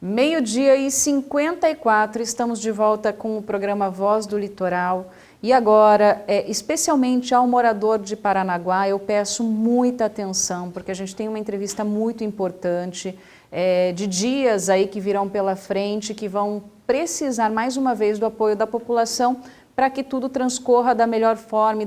Meio-dia e 54, estamos de volta com o programa Voz do Litoral. E agora, especialmente ao morador de Paranaguá, eu peço muita atenção, porque a gente tem uma entrevista muito importante, de dias aí que virão pela frente, que vão precisar mais uma vez do apoio da população para que tudo transcorra da melhor forma e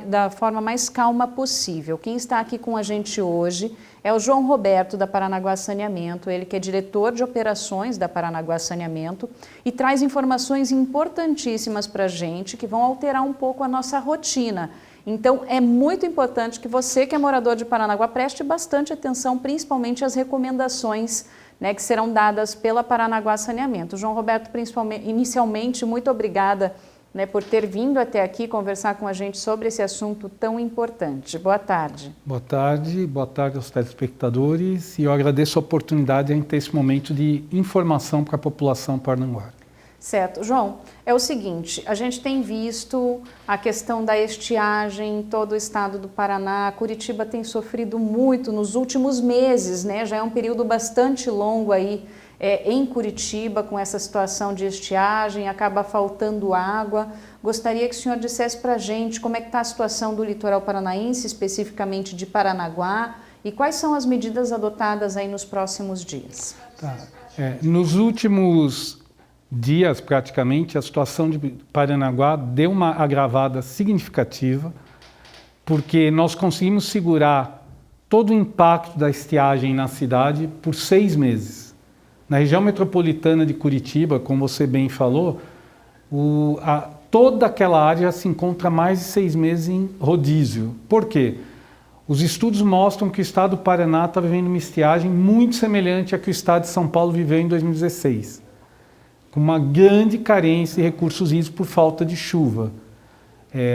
da forma mais calma possível. Quem está aqui com a gente hoje é o João Roberto, da Paranaguá Saneamento, ele que é diretor de operações da Paranaguá Saneamento e traz informações importantíssimas para a gente que vão alterar um pouco a nossa rotina. Então, é muito importante que você, que é morador de Paranaguá, preste bastante atenção, principalmente às recomendações, né, que serão dadas pela Paranaguá Saneamento. João Roberto, inicialmente, muito obrigada, né, por ter vindo até aqui conversar com a gente sobre esse assunto tão importante. Boa tarde. Boa tarde aos telespectadores, e eu agradeço a oportunidade de a gente ter esse momento de informação para a população paranaguara. Certo. João, é o seguinte, a gente tem visto a questão da estiagem em todo o estado do Paraná. Curitiba tem sofrido muito nos últimos meses, né? Já é um período bastante longo aí em Curitiba com essa situação de estiagem, acaba faltando água. Gostaria que o senhor dissesse para a gente como é que está a situação do litoral paranaense, especificamente de Paranaguá, e quais são as medidas adotadas aí nos próximos dias. Nos últimos dias, praticamente, a situação de Paranaguá deu uma agravada significativa, porque nós conseguimos segurar todo o impacto da estiagem na cidade por 6 meses. Na região metropolitana de Curitiba, como você bem falou, toda aquela área se encontra mais de 6 meses em rodízio. Por quê? Os estudos mostram que o estado do Paraná está vivendo uma estiagem muito semelhante à que o estado de São Paulo viveu em 2016, com uma grande carência de recursos hídricos por falta de chuva.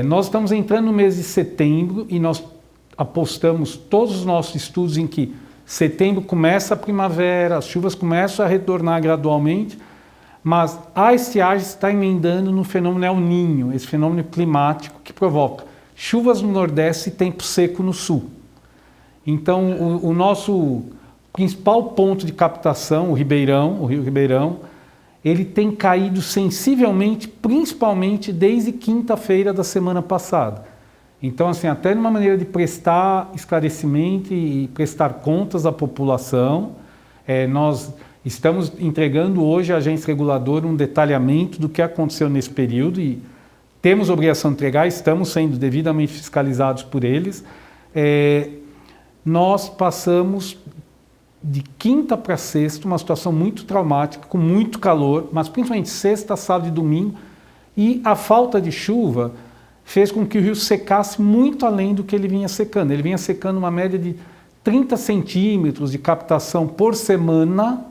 Nós estamos entrando no mês de setembro e nós apostamos todos os nossos estudos em que setembro começa a primavera, as chuvas começam a retornar gradualmente, mas a estiagem está emendando no fenômeno El Niño, esse fenômeno climático que provoca chuvas no Nordeste e tempo seco no Sul. Então, o nosso principal ponto de captação, o Rio Ribeirão, ele tem caído sensivelmente, principalmente desde quinta-feira da semana passada. Então, assim, até numa maneira de prestar esclarecimento e prestar contas à população, nós estamos entregando hoje à agência reguladora um detalhamento do que aconteceu nesse período e temos obrigação de entregar, estamos sendo devidamente fiscalizados por eles. Nós passamos de quinta para sexta uma situação muito traumática, com muito calor, mas principalmente sexta, sábado e domingo, e a falta de chuva fez com que o rio secasse muito além do que ele vinha secando. Ele vinha secando uma média de 30 centímetros de captação por semana.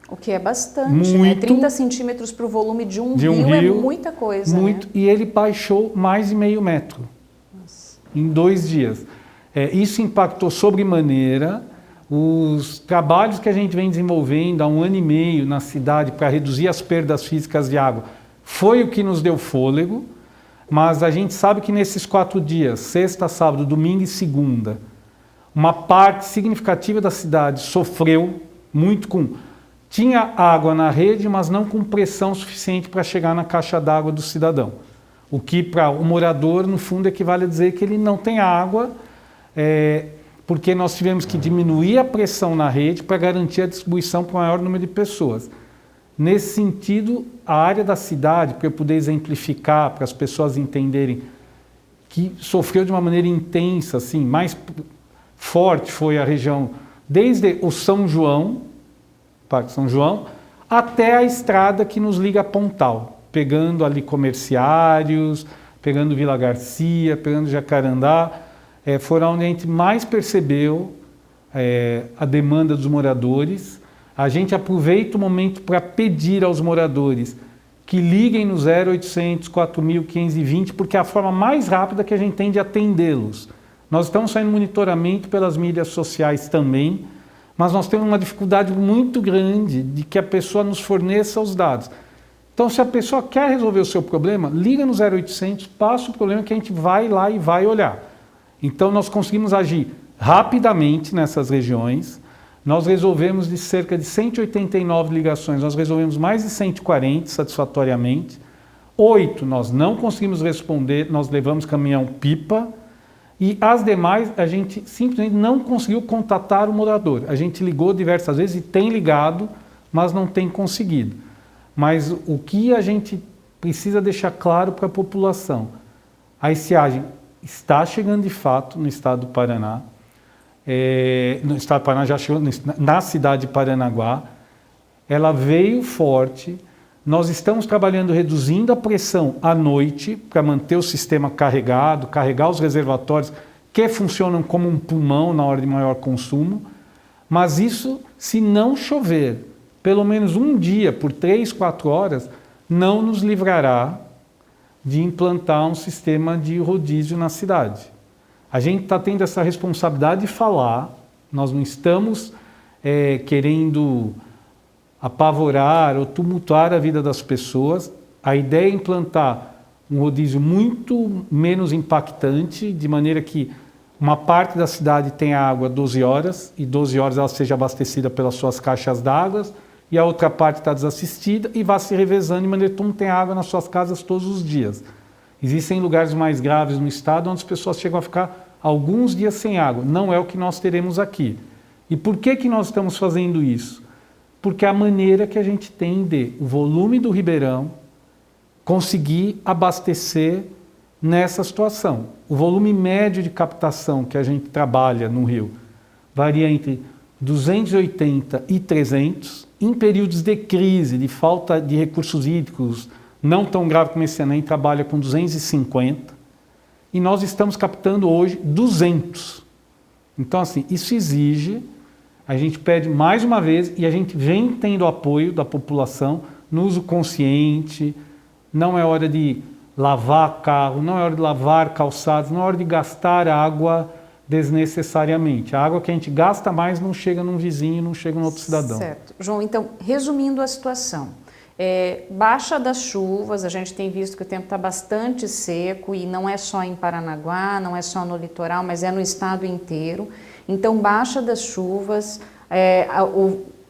O que é bastante, né? 30 centímetros para o volume de um rio é muita coisa. Muito, né? E ele baixou mais de meio metro. Nossa. Em 2 dias. Isso impactou sobremaneira. Os trabalhos que a gente vem desenvolvendo há 1 ano e meio na cidade para reduzir as perdas físicas de água foi o que nos deu fôlego. Mas a gente sabe que nesses 4 dias, sexta, sábado, domingo e segunda, uma parte significativa da cidade sofreu muito tinha água na rede, mas não com pressão suficiente para chegar na caixa d'água do cidadão. O que para o morador, no fundo, equivale a dizer que ele não tem água, porque nós tivemos que diminuir a pressão na rede para garantir a distribuição para o maior número de pessoas. Nesse sentido, a área da cidade, para eu poder exemplificar, para as pessoas entenderem, que sofreu de uma maneira intensa, assim, mais forte foi a região, desde o Parque São João, até a estrada que nos liga a Pontal, pegando ali Comerciários, pegando Vila Garcia, pegando Jacarandá, foram onde a gente mais percebeu a demanda dos moradores. A gente aproveita o momento para pedir aos moradores que liguem no 0800 4520, porque é a forma mais rápida que a gente tem de atendê-los. Nós estamos fazendo monitoramento pelas mídias sociais também, mas nós temos uma dificuldade muito grande de que a pessoa nos forneça os dados. Então, se a pessoa quer resolver o seu problema, liga no 0800, passa o problema que a gente vai lá e vai olhar. Então, nós conseguimos agir rapidamente nessas regiões. nós resolvemos de cerca de 189 ligações, nós resolvemos mais de 140 satisfatoriamente. 8 nós não conseguimos responder, nós levamos caminhão-pipa. E as demais, a gente simplesmente não conseguiu contatar o morador. A gente ligou diversas vezes e tem ligado, mas não tem conseguido. Mas o que a gente precisa deixar claro para a população, a estiagem está chegando de fato no estado do Paraná, no estado do Paraná já chegou na cidade de Paranaguá, ela veio forte, nós estamos trabalhando reduzindo a pressão à noite para manter o sistema carregado, carregar os reservatórios que funcionam como um pulmão na hora de maior consumo, mas isso se não chover, pelo menos um dia por 3, 4 horas, não nos livrará de implantar um sistema de rodízio na cidade. A gente está tendo essa responsabilidade de falar, nós não estamos querendo apavorar ou tumultuar a vida das pessoas. A ideia é implantar um rodízio muito menos impactante, de maneira que uma parte da cidade tenha água 12 horas, e 12 horas ela seja abastecida pelas suas caixas d'água, e a outra parte está desassistida e vá se revezando de maneira que todo mundo tem água nas suas casas todos os dias. Existem lugares mais graves no estado onde as pessoas chegam a ficar alguns dias sem água. Não é o que nós teremos aqui. E por que nós estamos fazendo isso? Porque é a maneira que a gente tem de o volume do Ribeirão conseguir abastecer nessa situação. O volume médio de captação que a gente trabalha no rio varia entre 280 e 300. Em períodos de crise, de falta de recursos hídricos, não tão grave como esse ano, a gente trabalha com 250. E nós estamos captando hoje 200. Então, assim, isso exige, a gente pede mais uma vez, e a gente vem tendo apoio da população no uso consciente. Não é hora de lavar carro, não é hora de lavar calçados, não é hora de gastar água desnecessariamente. A água que a gente gasta mais não chega num vizinho, não chega num outro cidadão. Certo. João, então, resumindo a situação, baixa das chuvas, a gente tem visto que o tempo está bastante seco, e não é só em Paranaguá, não é só no litoral, mas é no estado inteiro. Então, baixa das chuvas,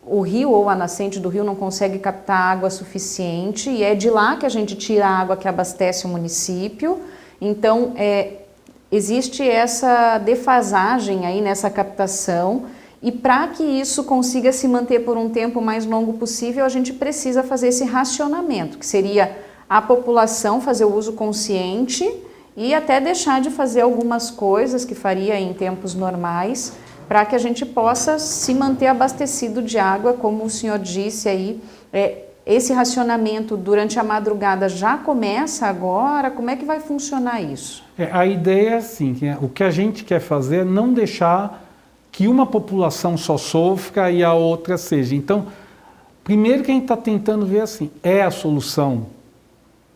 o rio ou a nascente do rio não consegue captar água suficiente, e é de lá que a gente tira a água que abastece o município. Então, existe essa defasagem aí nessa captação, e para que isso consiga se manter por um tempo mais longo possível, a gente precisa fazer esse racionamento, que seria a população fazer o uso consciente e até deixar de fazer algumas coisas que faria em tempos normais, para que a gente possa se manter abastecido de água, como o senhor disse aí. Esse racionamento durante a madrugada já começa agora? Como é que vai funcionar isso? A ideia é assim, o que a gente quer fazer é não deixar que uma população só sofra e a outra seja. Então, primeiro que a gente está tentando ver assim, é a solução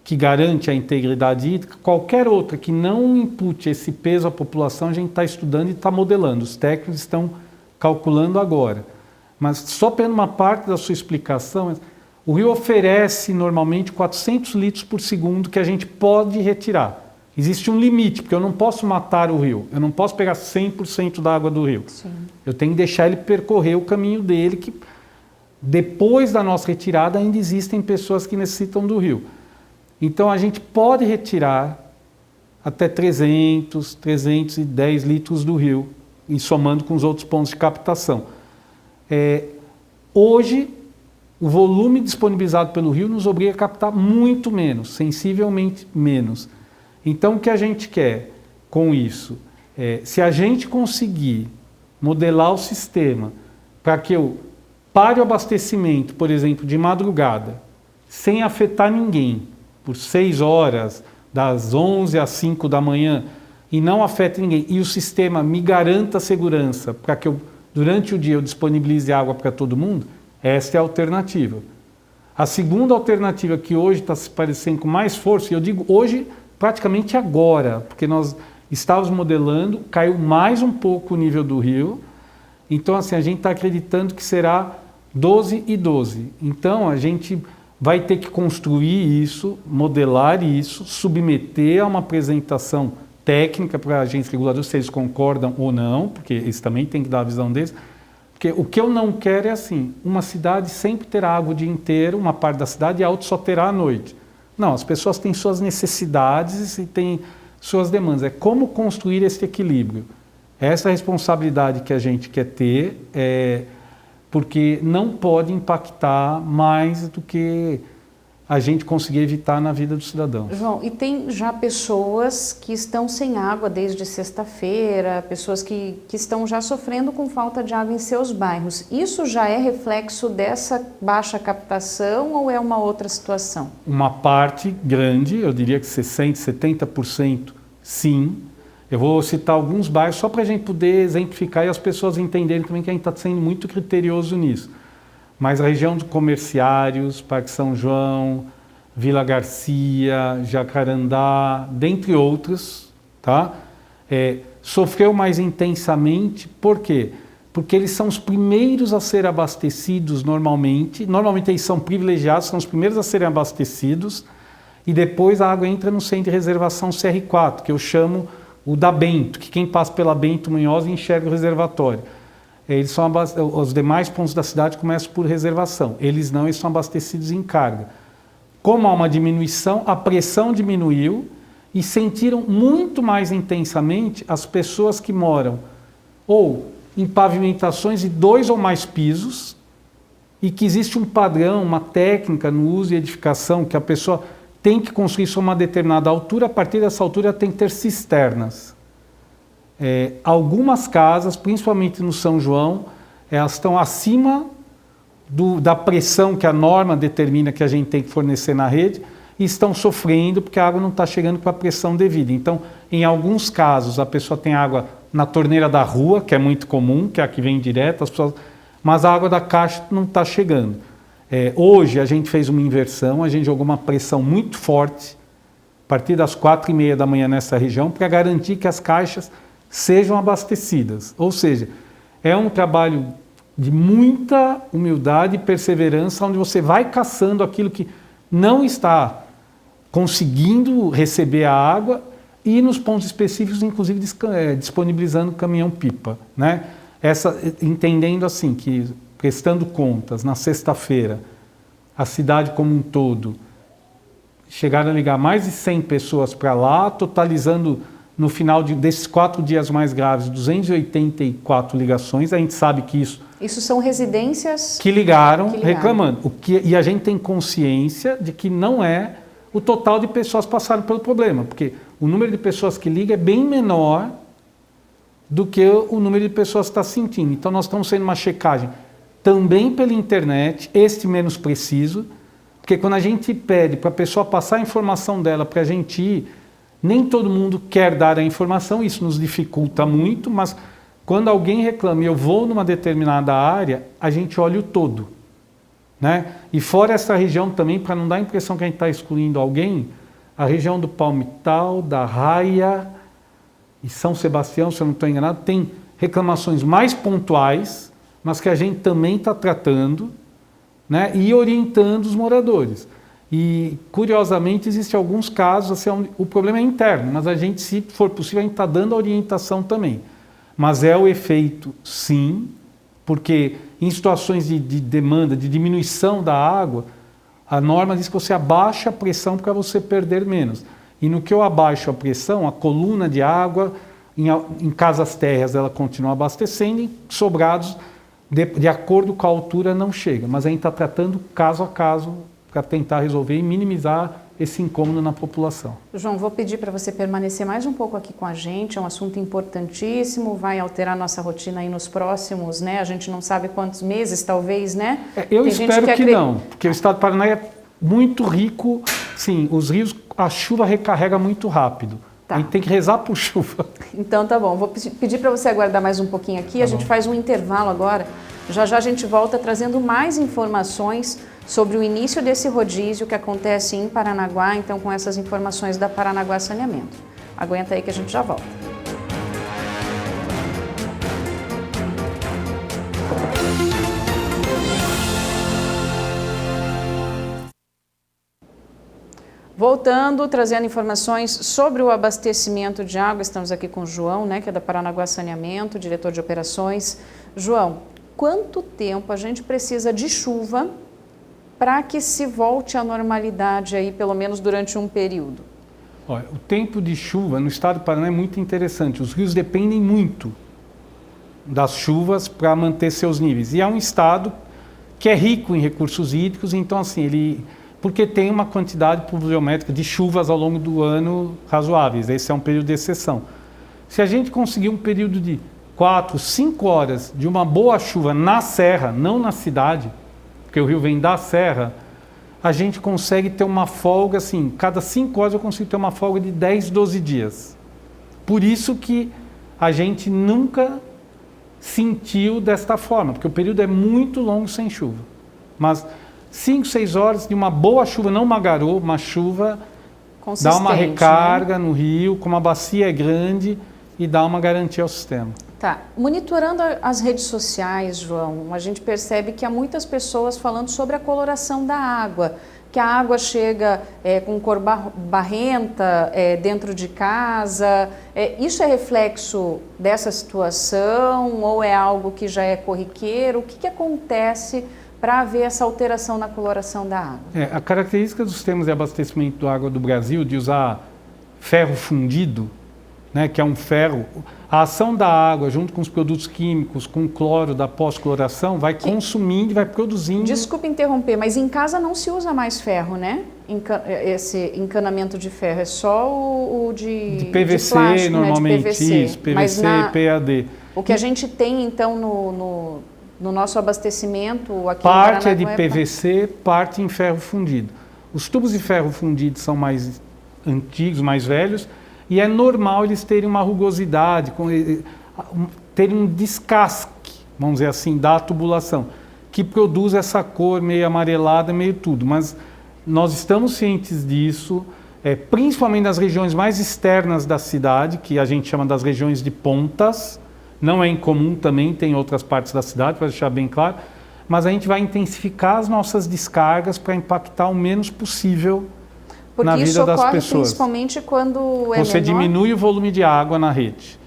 que garante a integridade hídrica? Qualquer outra que não impute esse peso à população, a gente está estudando e está modelando. Os técnicos estão calculando agora. Mas só pela uma parte da sua explicação, o rio oferece normalmente 400 litros por segundo que a gente pode retirar. Existe um limite, porque eu não posso matar o rio, eu não posso pegar 100% da água do rio. Sim. Eu tenho que deixar ele percorrer o caminho dele, que depois da nossa retirada ainda existem pessoas que necessitam do rio. Então a gente pode retirar até 300, 310 litros do rio, e somando com os outros pontos de captação. Hoje, o volume disponibilizado pelo rio nos obriga a captar muito menos, sensivelmente menos. Então, o que a gente quer com isso? Se a gente conseguir modelar o sistema para que eu pare o abastecimento, por exemplo, de madrugada, sem afetar ninguém, por 6 horas, das 11 às 5 da manhã, e não afete ninguém, e o sistema me garanta segurança para que durante o dia eu disponibilize água para todo mundo, essa é a alternativa. A segunda alternativa, que hoje está se parecendo com mais força, e eu digo hoje praticamente agora, porque nós estávamos modelando, caiu mais um pouco o nível do rio, então assim, a gente está acreditando que será 12 e 12. Então a gente vai ter que construir isso, modelar isso, submeter a uma apresentação técnica para agentes reguladores, se eles concordam ou não, porque eles também têm que dar a visão deles, Porque o que eu não quero é assim, uma cidade sempre terá água o dia inteiro, uma parte da cidade, e a outra só terá à noite. Não, as pessoas têm suas necessidades e têm suas demandas. É como construir esse equilíbrio. Essa é a responsabilidade que a gente quer ter, porque não pode impactar mais do que a gente conseguir evitar na vida do cidadão. João, e tem já pessoas que estão sem água desde sexta-feira, pessoas que estão já sofrendo com falta de água em seus bairros. Isso já é reflexo dessa baixa captação ou é uma outra situação? Uma parte grande, eu diria que 60%, 70%, sim. Eu vou citar alguns bairros só para a gente poder exemplificar e as pessoas entenderem também que a gente está sendo muito criterioso nisso. Mas a região de Comerciários, Parque São João, Vila Garcia, Jacarandá, dentre outros, tá? Sofreu mais intensamente, por quê? Porque eles são os primeiros a ser abastecidos normalmente eles são privilegiados, são os primeiros a serem abastecidos, e depois a água entra no centro de reservação CR4, que eu chamo o da Bento, que quem passa pela Bento Munhoz enxerga o reservatório. Os demais pontos da cidade começam por reservação. Eles são abastecidos em carga. Como há uma diminuição, a pressão diminuiu e sentiram muito mais intensamente as pessoas que moram ou em pavimentações de 2 ou mais pisos e que existe um padrão, uma técnica no uso e edificação que a pessoa tem que construir isso a uma determinada altura, a partir dessa altura tem que ter cisternas. Algumas casas, principalmente no São João, elas estão acima da pressão que a norma determina que a gente tem que fornecer na rede e estão sofrendo porque a água não está chegando com a pressão devida. Então, em alguns casos, a pessoa tem água na torneira da rua, que é muito comum, que é a que vem direto, mas a água da caixa não está chegando. Hoje a gente fez uma inversão, a gente jogou uma pressão muito forte a partir das 4h30 da manhã nessa região para garantir que as caixas sejam abastecidas. Ou seja, é um trabalho de muita humildade e perseverança, onde você vai caçando aquilo que não está conseguindo receber a água e nos pontos específicos, inclusive, disponibilizando caminhão-pipa, né? Entendendo assim que, prestando contas, na sexta-feira, a cidade como um todo chegaram a ligar mais de 100 pessoas para lá, totalizando no final desses 4 dias mais graves, 284 ligações. A gente sabe que isso... Isso são residências... Que ligaram. Reclamando. E a gente tem consciência de que não é o total de pessoas que passaram pelo problema, porque o número de pessoas que ligam é bem menor do que o número de pessoas que está sentindo. Então nós estamos fazendo uma checagem também pela internet, menos preciso, porque quando a gente pede para a pessoa passar a informação dela para a gente ir, nem todo mundo quer dar a informação, isso nos dificulta muito, mas quando alguém reclama e eu vou numa determinada área, a gente olha o todo, né? E fora essa região também, para não dar a impressão que a gente está excluindo alguém, a região do Palmital, da Raia e São Sebastião, se eu não estou enganado, tem reclamações mais pontuais, mas que a gente também está tratando, né? E orientando os moradores. E, curiosamente, existem alguns casos, assim, onde o problema é interno, mas a gente, se for possível, a gente está dando a orientação também. Mas é o efeito, sim, porque em situações de demanda, de diminuição da água, a norma diz que você abaixa a pressão para você perder menos. E no que eu abaixo a pressão, a coluna de água, em casas térreas, ela continua abastecendo, em sobrados, de acordo com a altura, não chega. Mas a gente está tratando caso a caso, para tentar resolver e minimizar esse incômodo na população. João, vou pedir para você permanecer mais um pouco aqui com a gente, é um assunto importantíssimo, vai alterar nossa rotina aí nos próximos, né? A gente não sabe quantos meses, talvez, né? Eu espero que não, porque o estado do Paraná é muito rico, sim, os rios, a chuva recarrega muito rápido. Tá. A gente tem que rezar por chuva. Então tá bom, vou pedir para você aguardar mais um pouquinho aqui, tá, a gente faz um intervalo agora, já a gente volta trazendo mais informações sobre o início desse rodízio que acontece em Paranaguá, então com essas informações da Paranaguá Saneamento. Aguenta aí que a gente já volta. Voltando, trazendo informações sobre o abastecimento de água, estamos aqui com o João, né, que é da Paranaguá Saneamento, diretor de operações. João, quanto tempo a gente precisa de chuva para que se volte à normalidade aí, pelo menos durante um período? Olha, o tempo de chuva no estado do Paraná é muito interessante. Os rios dependem muito das chuvas para manter seus níveis. E é um estado que é rico em recursos hídricos, então assim, porque tem uma quantidade pluviométrica de chuvas ao longo do ano razoáveis. Esse é um período de exceção. Se a gente conseguir um período de 4, 5 horas de uma boa chuva na serra, não na cidade, porque o rio vem da serra, a gente consegue ter uma folga, assim, cada 5 horas eu consigo ter uma folga de 10, 12 dias. Por isso que a gente nunca sentiu desta forma, porque o período é muito longo sem chuva. Mas 5, 6 horas de uma boa chuva, não uma garoa, uma chuva, dá uma recarga, né, no rio, como a bacia é grande, e dá uma garantia ao sistema. Tá. Monitorando as redes sociais, João, a gente percebe que há muitas pessoas falando sobre a coloração da água, que a água chega com cor barrenta dentro de casa. Isso é reflexo dessa situação ou é algo que já é corriqueiro? O que acontece para haver essa alteração na coloração da água? A característica dos sistemas de abastecimento da água do Brasil, de usar ferro fundido, né, que é um ferro, a ação da água junto com os produtos químicos, com o cloro da pós-cloração, vai consumindo e vai produzindo... Desculpe interromper, mas em casa não se usa mais ferro, né? Esse encanamento de ferro, é só o de PVC, de plástico, normalmente, né? De PVC. isso, PVC e PAD. O que a gente tem, então, no nosso abastecimento aqui parte em é de PVC, parte em ferro fundido. Os tubos de ferro fundido são mais antigos, mais velhos, e é normal eles terem uma rugosidade, terem um descasque, vamos dizer assim, da tubulação, que produz essa cor meio amarelada, meio tudo. Mas nós estamos cientes disso, principalmente nas regiões mais externas da cidade, que a gente chama das regiões de pontas. Não é incomum também, tem outras partes da cidade, para deixar bem claro, mas a gente vai intensificar as nossas descargas para impactar o menos possível na vida das pessoas. Porque isso ocorre principalmente quando você menor? Diminui o volume de água na rede.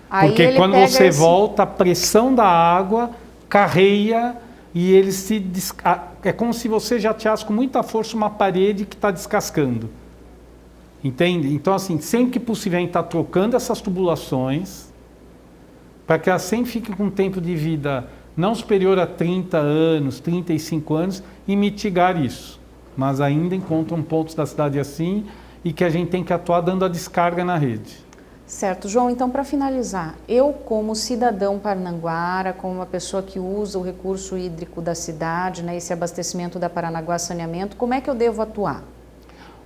Aí porque quando você volta, a pressão da água carreia e ele é como se você já tirasse com muita força uma parede que está descascando. Entende? Então, assim, sempre que possível a gente está trocando essas tubulações para que elas sempre fiquem com um tempo de vida não superior a 30 anos, 35 anos e mitigar isso. Mas ainda encontram pontos da cidade assim e que a gente tem que atuar dando a descarga na rede. Certo. João, então para finalizar, eu como cidadão parnanguara, como uma pessoa que usa o recurso hídrico da cidade, né, esse abastecimento da Paranaguá Saneamento, como é que eu devo atuar?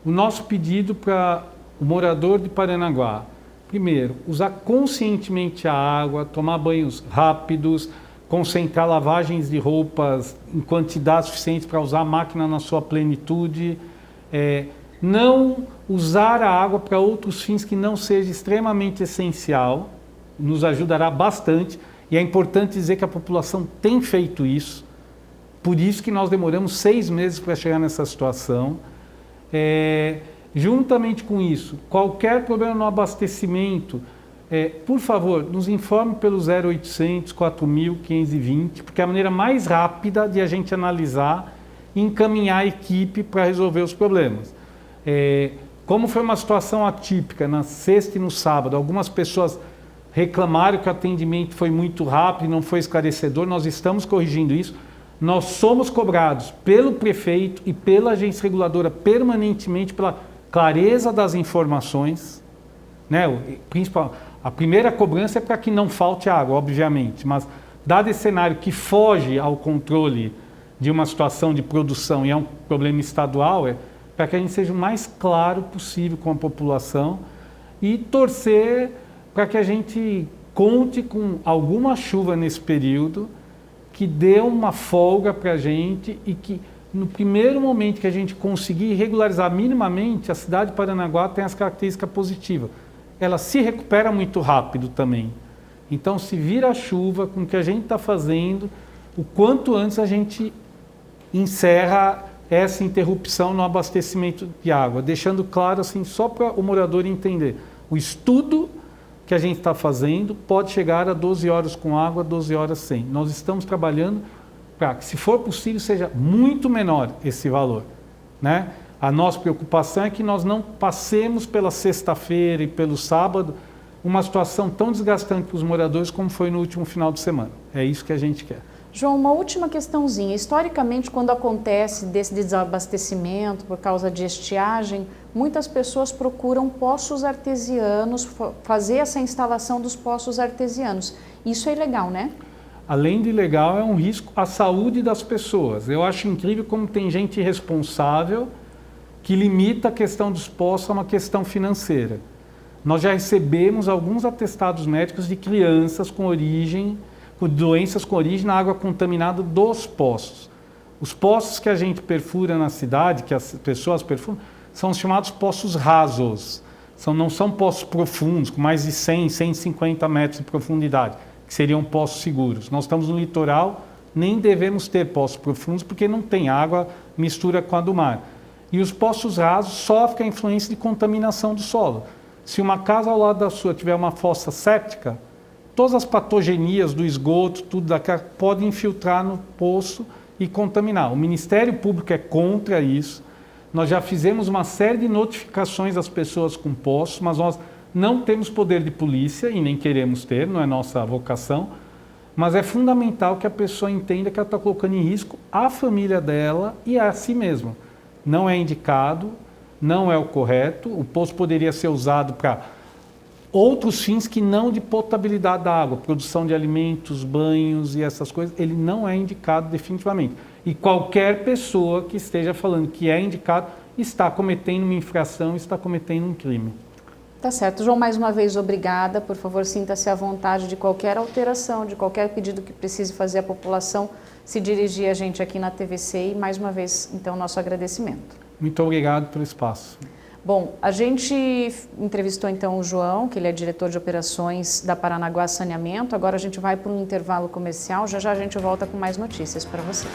O nosso pedido para o morador de Paranaguá, primeiro, usar conscientemente a água, tomar banhos rápidos, concentrar lavagens de roupas em quantidade suficiente para usar a máquina na sua plenitude, não usar a água para outros fins que não seja extremamente essencial, nos ajudará bastante, e é importante dizer que a população tem feito isso, por isso que nós demoramos 6 meses para chegar nessa situação. Juntamente com isso, qualquer problema no abastecimento, por favor, nos informe pelo 0800 4520, porque é a maneira mais rápida de a gente analisar e encaminhar a equipe para resolver os problemas. Como foi uma situação atípica na sexta e no sábado, algumas pessoas reclamaram que o atendimento foi muito rápido e não foi esclarecedor, nós estamos corrigindo isso. Nós somos cobrados pelo prefeito e pela agência reguladora permanentemente pela clareza das informações, né? A primeira cobrança é para que não falte água, obviamente, mas dado esse cenário que foge ao controle de uma situação de produção e é um problema estadual, para que a gente seja o mais claro possível com a população e torcer para que a gente conte com alguma chuva nesse período que dê uma folga para a gente e que no primeiro momento que a gente conseguir regularizar minimamente, a cidade de Paranaguá tem as características positivas. Ela se recupera muito rápido também. Então, se vir a chuva com o que a gente está fazendo, o quanto antes a gente encerra essa interrupção no abastecimento de água, deixando claro assim, só para o morador entender, o estudo que a gente está fazendo pode chegar a 12 horas com água, 12 horas sem. Nós estamos trabalhando para que, se for possível, seja muito menor esse valor, né? A nossa preocupação é que nós não passemos pela sexta-feira e pelo sábado uma situação tão desgastante para os moradores como foi no último final de semana. É isso que a gente quer. João, uma última questãozinha. Historicamente, quando acontece desse desabastecimento por causa de estiagem, muitas pessoas procuram poços artesianos, fazer essa instalação dos poços artesianos. Isso é ilegal, né? Além de ilegal, é um risco à saúde das pessoas. Eu acho incrível como tem gente irresponsável que limita a questão dos poços a uma questão financeira. Nós já recebemos alguns atestados médicos de crianças com doenças com origem na água contaminada dos poços. Os poços que a gente perfura na cidade, que as pessoas perfuram, são os chamados poços rasos. Não são poços profundos, com mais de 100, 150 metros de profundidade, que seriam poços seguros. Nós estamos no litoral, nem devemos ter poços profundos, porque não tem água, mistura com a do mar. E os poços rasos sofrem a influência de contaminação do solo. Se uma casa ao lado da sua tiver uma fossa séptica, todas as patogenias do esgoto, tudo daquela, podem infiltrar no poço e contaminar. O Ministério Público é contra isso. Nós já fizemos uma série de notificações às pessoas com poços, mas nós não temos poder de polícia e nem queremos ter, não é nossa vocação. Mas é fundamental que a pessoa entenda que ela está colocando em risco a família dela e a si mesma. Não é indicado, não é o correto. O poço poderia ser usado para outros fins que não de potabilidade da água, produção de alimentos, banhos e essas coisas. Ele não é indicado definitivamente. E qualquer pessoa que esteja falando que é indicado está cometendo uma infração, está cometendo um crime. Tá certo. João, mais uma vez, obrigada. Por favor, sinta-se à vontade de qualquer alteração, de qualquer pedido que precise fazer a população, se dirigir a gente aqui na TVC. E, mais uma vez, então, nosso agradecimento. Muito obrigado pelo espaço. Bom, a gente entrevistou então o João, que ele é diretor de operações da Paranaguá Saneamento. Agora a gente vai para um intervalo comercial. Já já a gente volta com mais notícias para você.